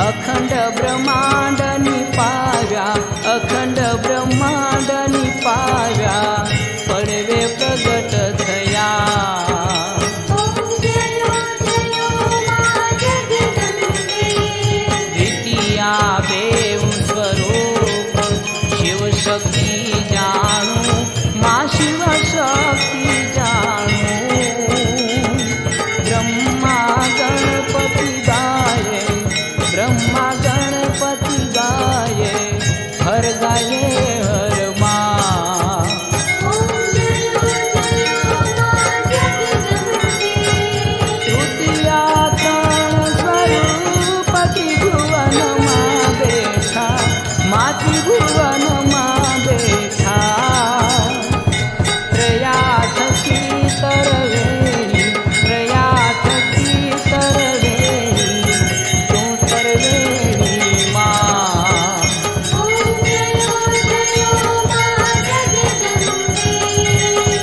अखंड ब्रह्मांड निपाव्या, अखंड ब्रह्मांड निपाव्या, पडवे प्रगट थया। द्वितीया देव स्वरूप शिवशक्ती जाणू, मा शिवशक्ती जाणू। ब्रह्मा गणपती गाये, ब्रह्मा गणपती गाये, हर गाये हर मा। तृतीया कण स्वरूप त्रिभुवन मा बैठा, मा त्रिभुवन मा बैठा। त्रयाथ की तरवेणी, त्रयाथ की तरवेणी, तू तरवेणी मा।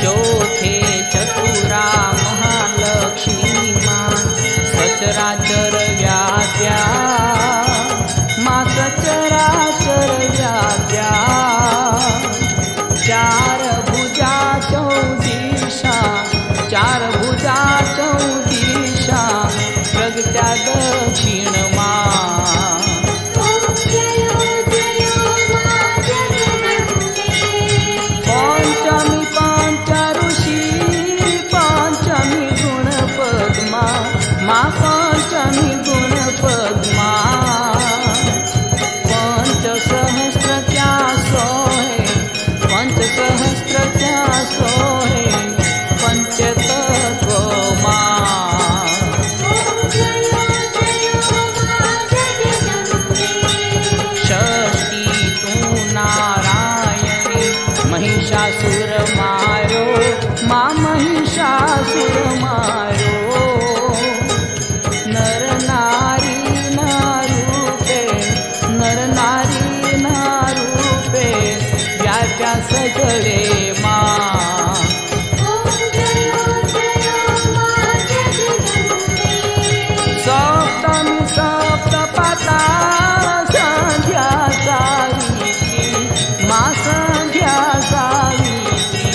चौथे चतुरा महालक्ष्मी मा, सचराचर व्याप्या, मा सचराचर व्याप्या। चार भुजा चौदिशा, चार भुजा चौदिशा, प्रगट्या दक्षिण मा। पंचमी पंच ऋषी, पंचमी गुण पद्मा, मा पंचमी गुण पद्मा। पंच सहस्र क्या सोहे, पंच सहस्र क्या सोहे, पंचतत्व मा। षष्ठी तू नारायणी, महिषासुर मारो, मा महिषासुर मारो। नर नारी नारूपे, नर नारी नारूपे, व्याप्या सगळे मा। सप्तमी सप्तपाता, संध्या सावित्री, मा संध्या सावित्री।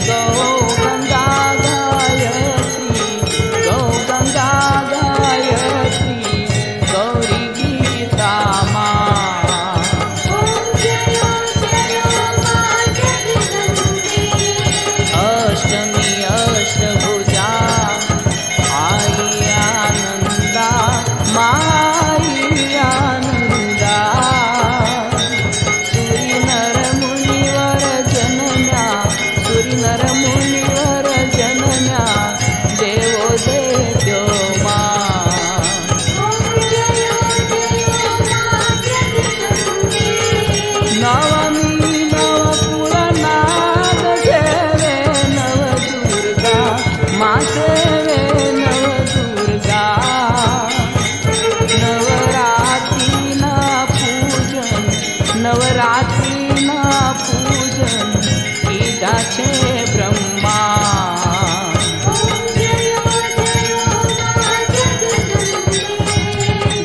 गौगंगा गायत्री, गौगंगा गायत्री, गौरी गीता मा। अष्टमी अष्टभुजा, आई आनंदा, माई आनंदा। सूरी नर मुनिवर जनन्या, सूरी नर मुनिवर जनन्या, देवो देत्यो मा। नवमी नवपुरनाद सेवे नवदुर्गा, मा सेवे नवदुर्गा। नवरात्री ना पूजन, नवरात्री ना पूजन, कीधा छे ब्रह्मा।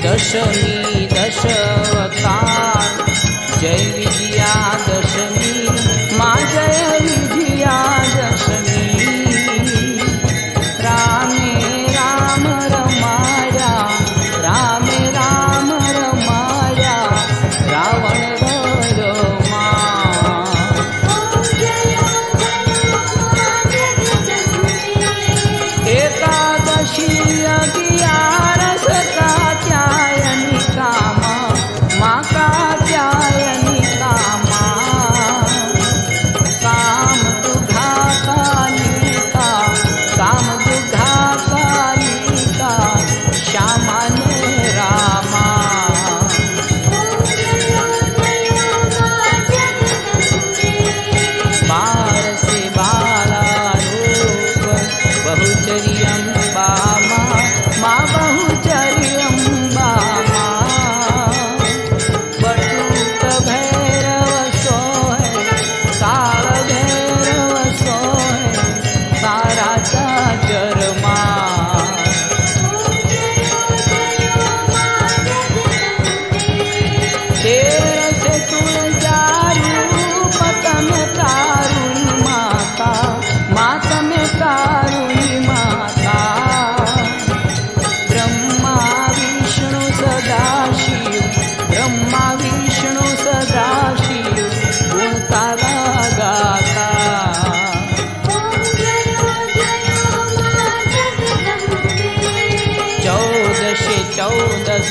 दशमी दशावतार, जय विजया दशमी, मा जय विजया दशमी। रामे राम रमाया, रामे राम रमाया, रावण वध मा। एकादशी अगियारस कात्यायनी कामा, मा कात्यायनी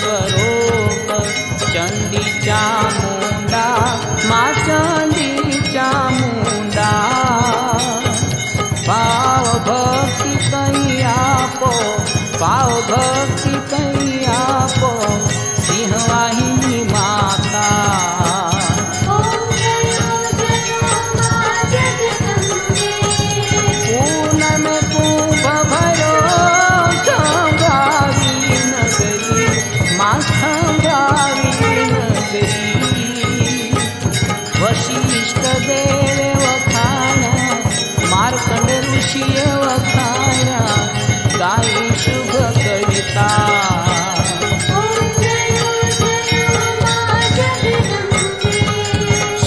स्वरूप चंडी चामुंडा मा चंडी चामुंडा पाव भक्ति कहीं आपो पाव भक्ति कहीं आपो सिंहवाहिनी माता वशिष्ठ देव वखाना मार्कंड ऋषि वखाना गाई शुभ कविता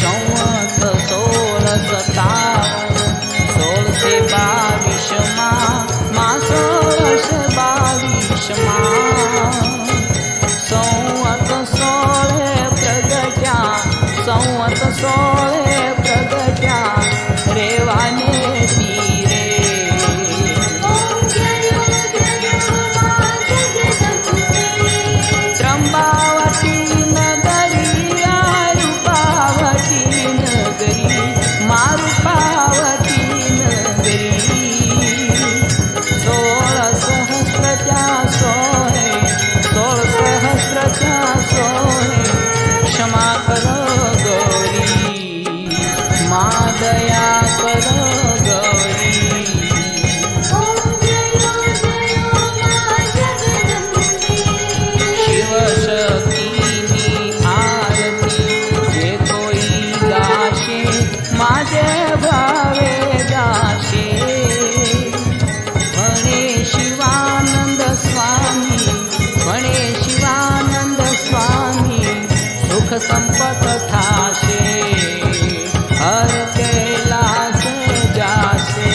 संवत 1657 1622 मा 1622 संवत 16 प्रगट्या संवत 16 प्रगट्या रेवाने तीरे त्र्यंबावती नगरी रूपावती नगरी मारूपावती नगरी 16 सहस्रच्या 16 सहस्रच्या 16 क्षमा करो गौरी माँ दया करो गौरी शिव शक्ति आरती जे कोई गाशे माझे भावे गाशे म्हणे शिवानंद स्वामी म्हणे शिवानंद स्वामी सुख संपत थाशे हर कैलास जासे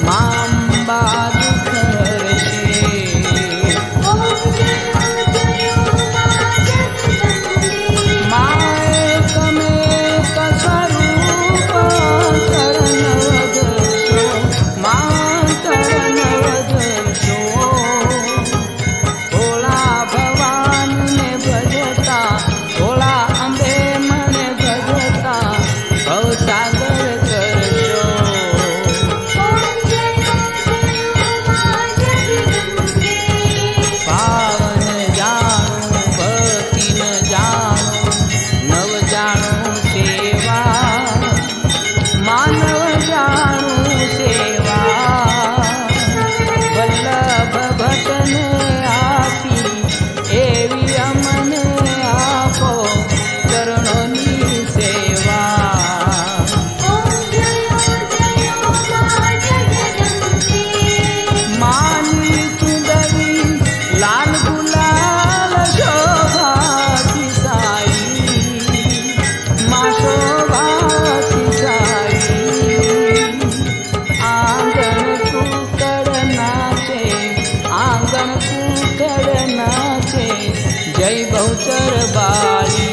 मांबा दुख हरशे माएक मेक स्वरूप करणवदर्शो मां करणवदर्शो भोला भवान ने भजता भोला अंबे मने भजता भवसागर करशो पावन जाणू भक्ति न जाणू नव जाणू सेवा मानव जाणू सेवा वल्लभ भटन आपी एवी अमन आपो चरणोनी सेवा मानी सुंदरी लाल गुलाल शोभाती साई माँ शोभाती साई आंगन कुकड़ नाचे आंगन कुकड़ नाचे जय बहुचर बाली